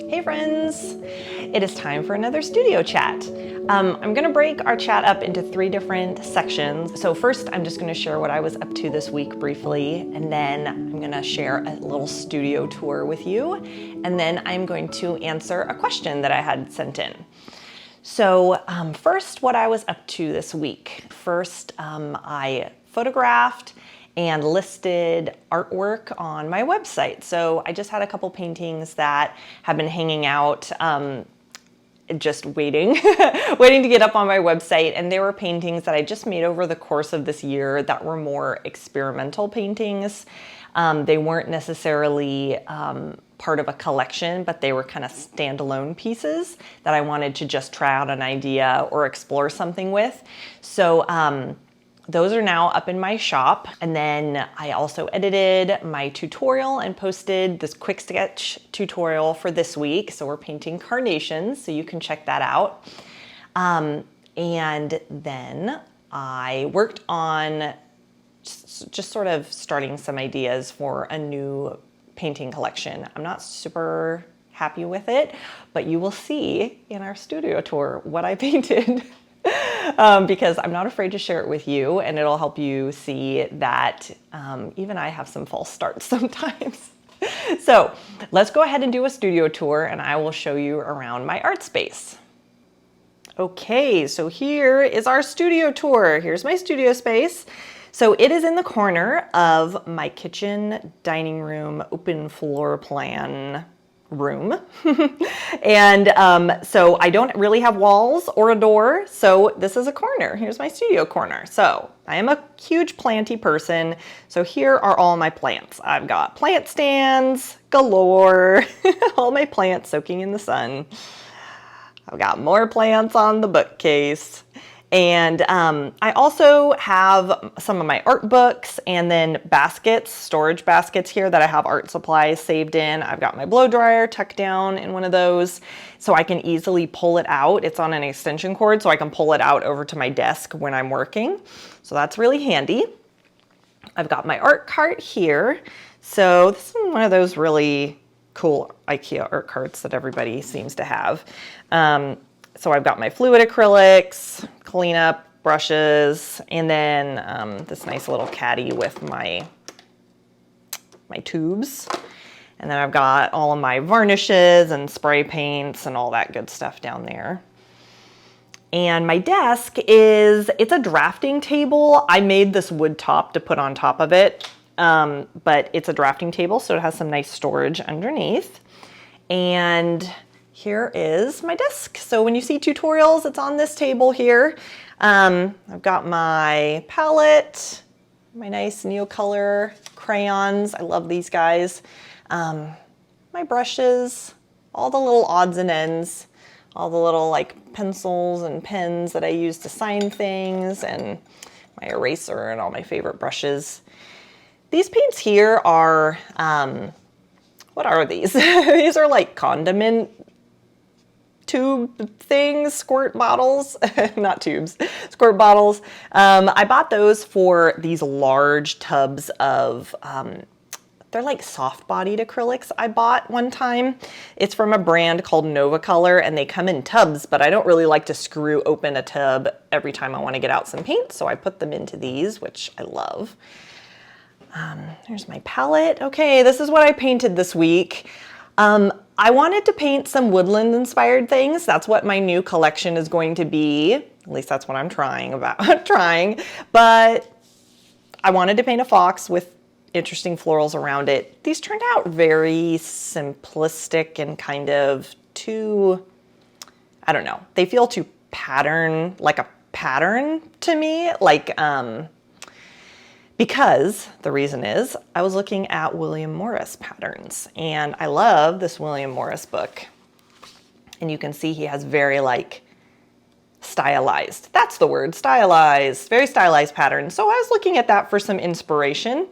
Hey friends! It is time for another studio chat. I'm gonna break our chat up into 3 different sections. So first, I'm just gonna share what I was up to this week briefly, and then I'm gonna share a little studio tour with you, and then I'm going to answer a question that I had sent in. So first, what I was up to this week. First, I photographed and listed artwork on my website. So I just had a couple paintings that have been hanging out, just waiting, waiting to get up on my website. And they were paintings that I just made over the course of this year that were more experimental paintings. They weren't necessarily part of a collection, but they were kind of standalone pieces that I wanted to just try out an idea or explore something with. So those are now up in my shop. And then I also edited my tutorial and posted this quick sketch tutorial for this week. So we're painting carnations, so you can check that out. And then I worked on just sort of starting some ideas for a new painting collection. I'm not super happy with it, but you will see in our studio tour what I painted. Because I'm not afraid to share it with you, and it'll help you see that even I have some false starts sometimes. So let's go ahead and do a studio tour, and I will show you around my art space. Okay, so here is our studio tour. Here's my studio space. So it is in the corner of my kitchen, dining room, open floor plan room. And so I don't really have walls or a door, so this is a corner. Here's my studio corner. So I am a huge planty person, so here are all my plants. I've got plant stands galore, all my plants soaking in the sun. I've got more plants on the bookcase. And I also have some of my art books and then baskets, storage baskets here that I have art supplies saved in. I've got my blow dryer tucked down in one of those so I can easily pull it out. It's on an extension cord, so I can pull it out over to my desk when I'm working. So that's really handy. I've got my art cart here. So this is one of those really cool IKEA art carts that everybody seems to have. So I've got my fluid acrylics, cleanup brushes, and then this nice little caddy with my tubes. And then I've got all of my varnishes and spray paints and all that good stuff down there. And my desk it's a drafting table. I made this wood top to put on top of it, but it's a drafting table, so it has some nice storage underneath. And here is my desk. So when you see tutorials, it's on this table here. I've got my palette, my nice Neocolor crayons. I love these guys. My brushes, all the little odds and ends, all the little like pencils and pens that I use to sign things, and my eraser and all my favorite brushes. These paints here are, what are these? These are like condiment tube things, squirt bottles, not tubes, squirt bottles. I bought those for these large tubs of, they're like soft-bodied acrylics I bought one time. It's from a brand called Novacolor, and they come in tubs, but I don't really like to screw open a tub every time I want to get out some paint, so I put them into these, which I love. Here's my palette. Okay, this is what I painted this week. I wanted to paint some woodland inspired things. That's what my new collection is going to be. At least that's what I'm trying. But I wanted to paint a fox with interesting florals around it. These turned out very simplistic and kind of too, I don't know. They feel too like a pattern to me. Because the reason is I was looking at William Morris patterns, and I love this William Morris book. And you can see he has very stylized, that's the word, stylized, very stylized patterns. So I was looking at that for some inspiration,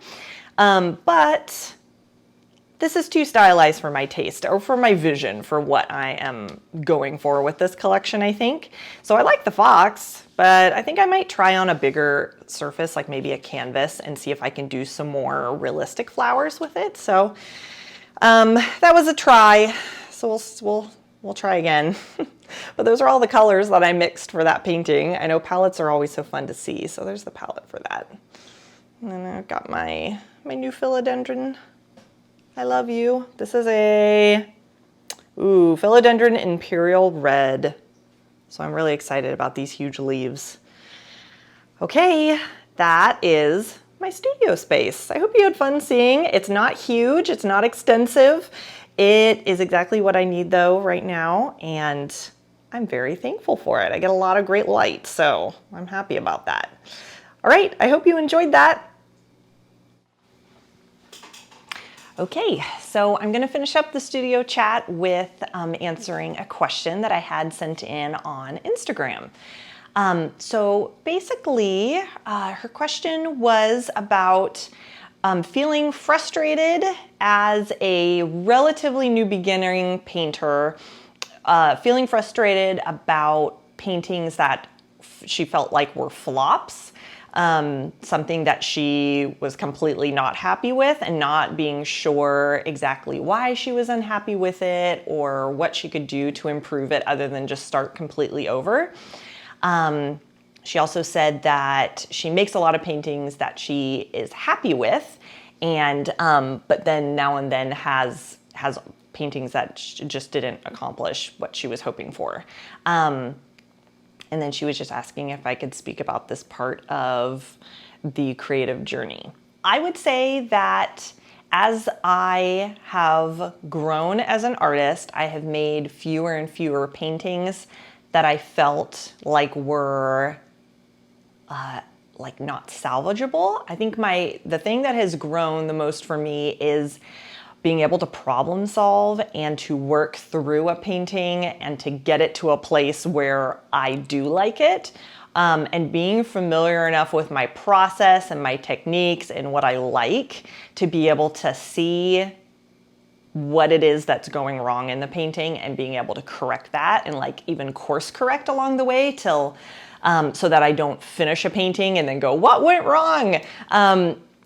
but this is too stylized for my taste or for my vision for what I am going for with this collection, I think. So I like the fox, but I think I might try on a bigger surface, like maybe a canvas, and see if I can do some more realistic flowers with it. So that was a try. so we'll try again. But those are all the colors that I mixed for that painting. I know palettes are always so fun to see, so there's the palette for that. And then I've got my new philodendron. I love you. This is a philodendron Imperial Red. So I'm really excited about these huge leaves. Okay, that is my studio space. I hope you had fun seeing. It's not huge, it's not extensive. It is exactly what I need though right now, and I'm very thankful for it. I get a lot of great light, so I'm happy about that. All right, I hope you enjoyed that. Okay, so I'm gonna finish up the studio chat with answering a question that I had sent in on Instagram. So basically, her question was about feeling frustrated as a relatively new beginning painter, feeling frustrated about paintings that she felt like were flops. Something that she was completely not happy with and not being sure exactly why she was unhappy with it or what she could do to improve it other than just start completely over. She also said that she makes a lot of paintings that she is happy with, and but then now and then has paintings that just didn't accomplish what she was hoping for. And then she was just asking if I could speak about this part of the creative journey. I would say that as I have grown as an artist, I have made fewer and fewer paintings that I felt like were like not salvageable. I think the thing that has grown the most for me is being able to problem solve and to work through a painting and to get it to a place where I do like it. And being familiar enough with my process and my techniques and what I like to be able to see what it is that's going wrong in the painting and being able to correct that and like even course correct along the way till so that I don't finish a painting and then go, what went wrong?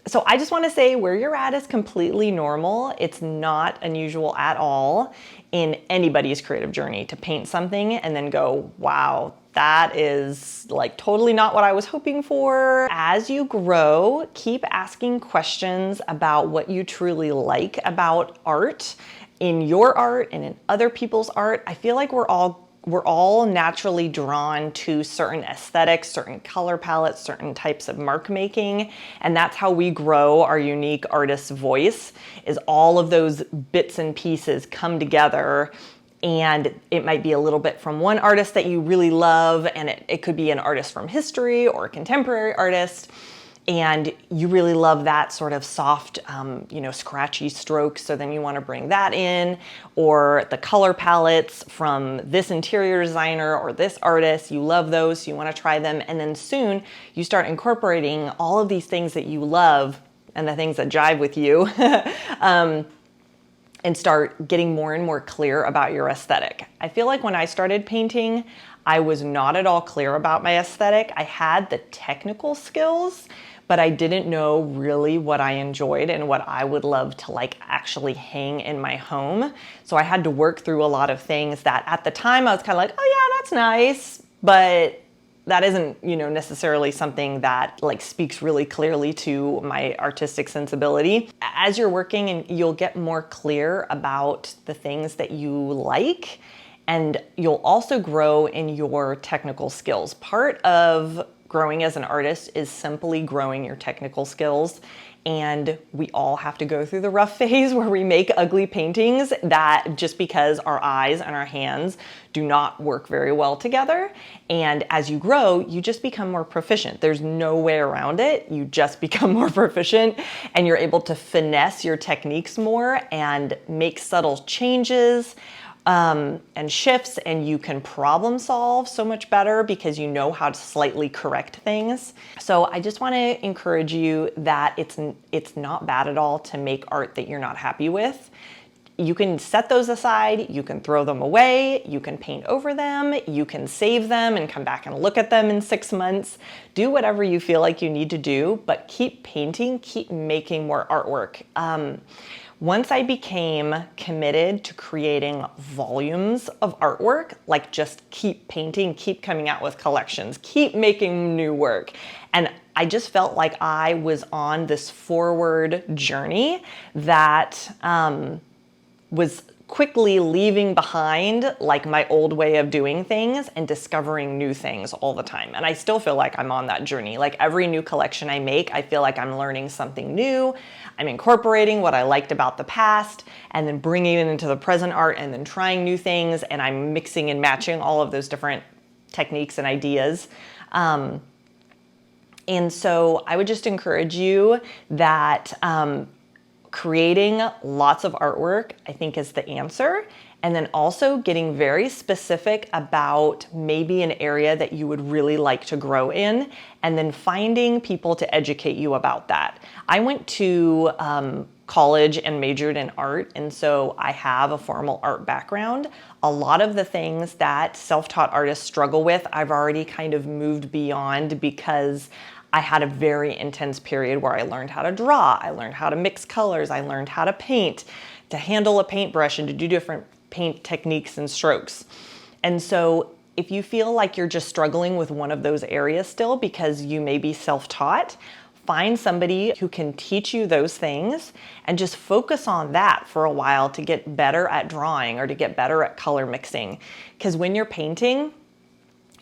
So I just want to say where you're at is completely normal. It's not unusual at all in anybody's creative journey to paint something and then go, wow, that is like totally not what I was hoping for. As you grow, keep asking questions about what you truly like about art, in your art and in other people's art. I feel like we're all naturally drawn to certain aesthetics, certain color palettes, certain types of mark making, and that's how we grow our unique artist's voice, is all of those bits and pieces come together, and it might be a little bit from one artist that you really love, and it could be an artist from history or a contemporary artist, and you really love that sort of soft, scratchy stroke, so then you want to bring that in, or the color palettes from this interior designer or this artist, you love those, so you want to try them, and then soon you start incorporating all of these things that you love and the things that jive with you and start getting more and more clear about your aesthetic. I feel like when I started painting, I was not at all clear about my aesthetic. I had the technical skills, but I didn't know really what I enjoyed and what I would love to like actually hang in my home. So I had to work through a lot of things that at the time I was kind of like, oh yeah, that's nice, but that isn't, necessarily something that like speaks really clearly to my artistic sensibility. As you're working, and you'll get more clear about the things that you like, and you'll also grow in your technical skills. Part of growing as an artist is simply growing your technical skills. And we all have to go through the rough phase where we make ugly paintings that just because our eyes and our hands do not work very well together. And as you grow, you just become more proficient. There's no way around it. You just become more proficient, and you're able to finesse your techniques more and make subtle changes and shifts, and you can problem solve so much better because you know how to slightly correct things. So I just want to encourage you that it's not bad at all to make art that you're not happy with. You can set those aside, you can throw them away, you can paint over them, you can save them and come back and look at them in 6 months. Do whatever you feel like you need to do, but keep painting, keep making more artwork. Once I became committed to creating volumes of artwork, like just keep painting, keep coming out with collections, keep making new work, and I just felt like I was on this forward journey that was quickly leaving behind like my old way of doing things and discovering new things all the time. And I still feel like I'm on that journey. Like every new collection I make, I feel like I'm learning something new. I'm incorporating what I liked about the past and then bringing it into the present art and then trying new things. And I'm mixing and matching all of those different techniques and ideas. And so I would just encourage you that creating lots of artwork, I think, is the answer. And then also getting very specific about maybe an area that you would really like to grow in, and then finding people to educate you about that. I went to college and majored in art, and so I have a formal art background. A lot of the things that self-taught artists struggle with, I've already kind of moved beyond because I had a very intense period where I learned how to draw, I learned how to mix colors, I learned how to paint, to handle a paintbrush and to do different paint techniques and strokes. And so if you feel like you're just struggling with one of those areas still because you may be self-taught, find somebody who can teach you those things and just focus on that for a while to get better at drawing or to get better at color mixing. Because when you're painting,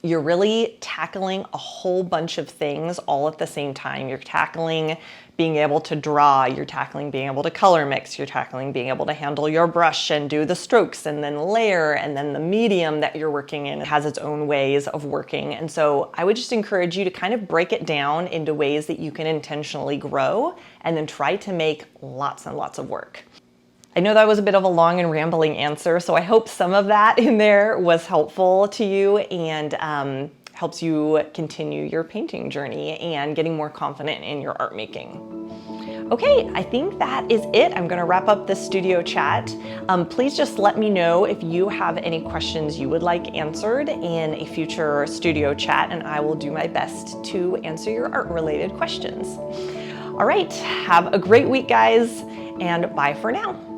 you're really tackling a whole bunch of things all at the same time. You're tackling being able to draw, you're tackling being able to color mix, you're tackling being able to handle your brush and do the strokes and then layer, and then the medium that you're working in has its own ways of working. And so I would just encourage you to kind of break it down into ways that you can intentionally grow and then try to make lots and lots of work. I know that was a bit of a long and rambling answer, so I hope some of that in there was helpful to you and helps you continue your painting journey and getting more confident in your art making. Okay, I think that is it. I'm gonna wrap up this studio chat. Please just let me know if you have any questions you would like answered in a future studio chat, and I will do my best to answer your art-related questions. All right, have a great week, guys, and bye for now.